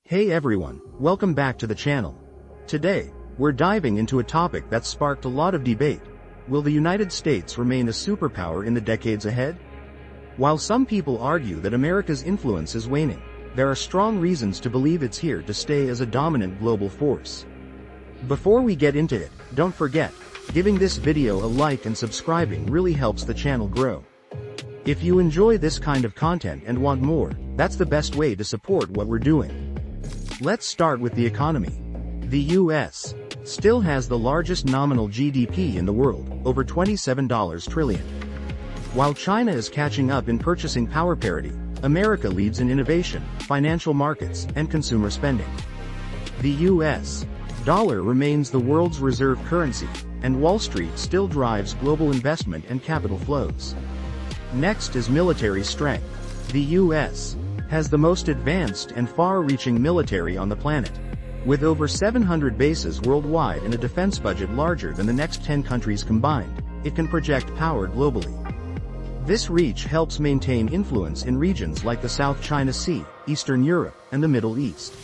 Hey everyone, welcome back to the channel. Today, we're diving into a topic that sparked a lot of debate. Will the United States remain a superpower in the decades ahead? While some people argue that America's influence is waning, there are strong reasons to believe it's here to stay as a dominant global force. Before we get into it, don't forget, giving this video a like and subscribing really helps the channel grow. If you enjoy this kind of content and want more, that's the best way to support what we're doing. Let's start with the economy. The US still has the largest nominal GDP in the world, over $27 trillion. While China is catching up in purchasing power parity, America leads in innovation, financial markets, and consumer spending. The US dollar remains the world's reserve currency, and Wall Street still drives global investment and capital flows. Next is military strength. The US has the most advanced and far-reaching military on the planet. With over 700 bases worldwide and a defense budget larger than the next 10 countries combined, it can project power globally. This reach helps maintain influence in regions like the South China Sea, Eastern Europe, and the Middle East.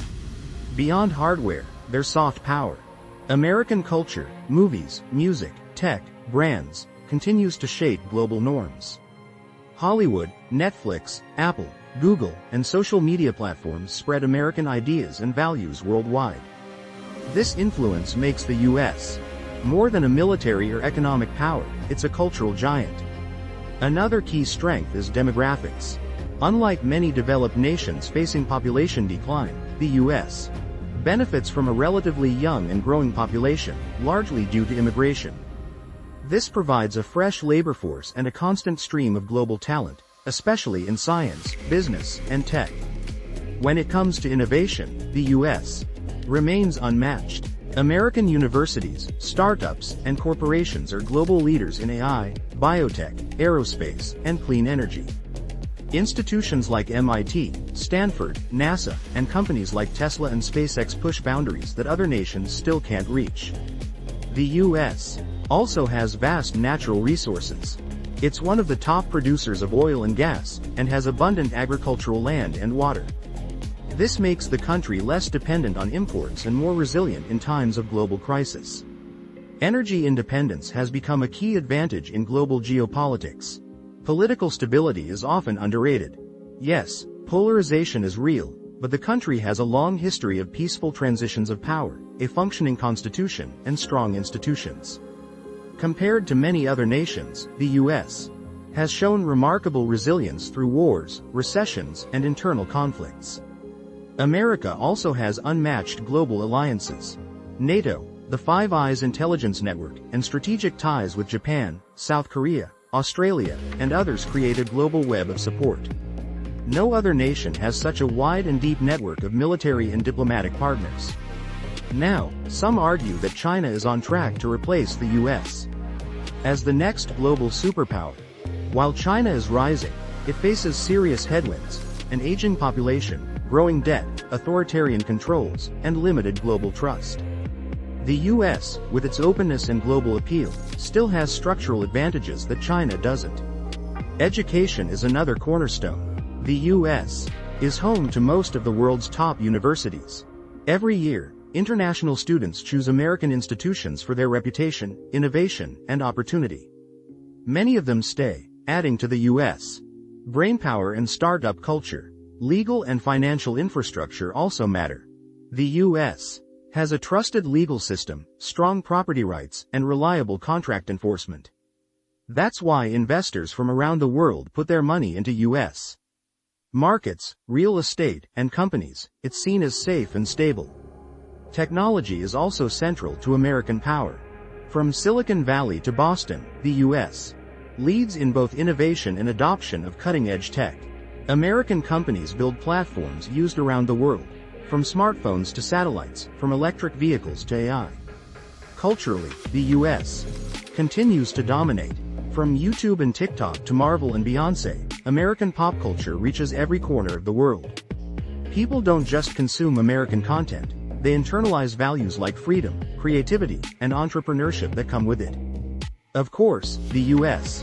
Beyond hardware, there's soft power. American culture, movies, music, tech, brands, continues to shape global norms. Hollywood, Netflix, Apple, Google, and social media platforms spread American ideas and values worldwide. This influence makes the US more than a military or economic power, it's a cultural giant. Another key strength is demographics. Unlike many developed nations facing population decline, the US benefits from a relatively young and growing population, largely due to immigration. This provides a fresh labor force and a constant stream of global talent, especially in science, business, and tech. When it comes to innovation, the US remains unmatched. American universities, startups, and corporations are global leaders in AI, biotech, aerospace, and clean energy. Institutions like MIT, Stanford, NASA, and companies like Tesla and SpaceX push boundaries that other nations still can't reach. The US also has vast natural resources. It's one of the top producers of oil and gas, and has abundant agricultural land and water. This makes the country less dependent on imports and more resilient in times of global crisis. Energy independence has become a key advantage in global geopolitics. Political stability is often underrated. Yes, polarization is real, but the country has a long history of peaceful transitions of power, a functioning constitution, and strong institutions. Compared to many other nations, the US has shown remarkable resilience through wars, recessions, and internal conflicts. America also has unmatched global alliances. NATO, the Five Eyes intelligence network, and strategic ties with Japan, South Korea, Australia, and others create a global web of support. No other nation has such a wide and deep network of military and diplomatic partners. Now, some argue that China is on track to replace the US as the next global superpower. While China is rising, it faces serious headwinds: an aging population, growing debt, authoritarian controls, and limited global trust. The US, with its openness and global appeal, still has structural advantages that China doesn't. Education is another cornerstone. The US is home to most of the world's top universities. Every year, international students choose American institutions for their reputation, innovation, and opportunity. Many of them stay, adding to the US brainpower and startup culture. Legal and financial infrastructure also matter. The US has a trusted legal system, strong property rights, and reliable contract enforcement. That's why investors from around the world put their money into US markets, real estate, and companies. It's seen as safe and stable. Technology is also central to American power. From Silicon Valley to Boston, the US leads in both innovation and adoption of cutting-edge tech. American companies build platforms used around the world, from smartphones to satellites, from electric vehicles to AI. Culturally, the US continues to dominate. From YouTube and TikTok to Marvel and Beyoncé, American pop culture reaches every corner of the world. People don't just consume American content, they internalize values like freedom, creativity, and entrepreneurship that come with it. Of course, the US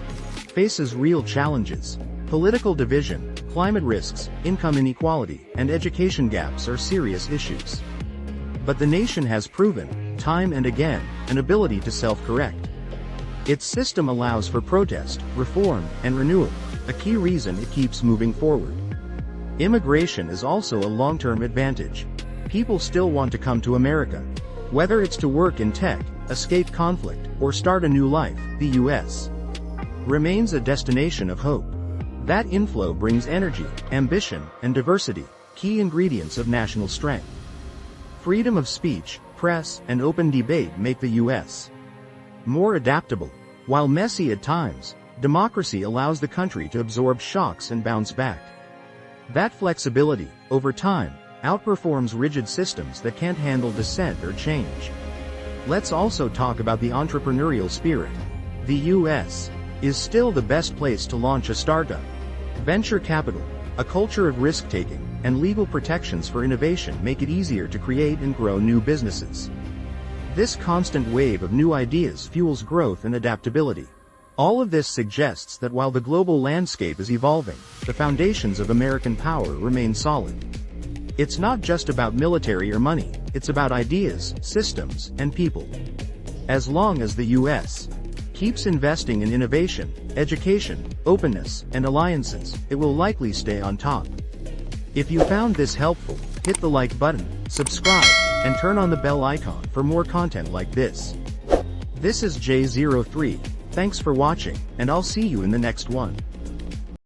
faces real challenges: political division, Climate risks, income inequality, and education gaps are serious issues. But the nation has proven, time and again, an ability to self-correct. Its system allows for protest, reform, and renewal, a key reason it keeps moving forward. Immigration is also a long-term advantage. People still want to come to America. Whether it's to work in tech, escape conflict, or start a new life, the U.S. remains a destination of hope. That inflow brings energy, ambition, and diversity, key ingredients of national strength. Freedom of speech, press, and open debate make the U.S. more adaptable. While messy at times, democracy allows the country to absorb shocks and bounce back. That flexibility, over time, outperforms rigid systems that can't handle dissent or change. Let's also talk about the entrepreneurial spirit. The U.S. is still the best place to launch a startup. Venture capital, a culture of risk-taking, and legal protections for innovation make it easier to create and grow new businesses. This constant wave of new ideas fuels growth and adaptability. All of this suggests that while the global landscape is evolving, the foundations of American power remain solid. It's not just about military or money, it's about ideas, systems, and people. As long as the U.S. keeps investing in innovation, education, openness, and alliances, it will likely stay on top. If you found this helpful, hit the like button, subscribe, and turn on the bell icon for more content like this. This is J03, thanks for watching, and I'll see you in the next one.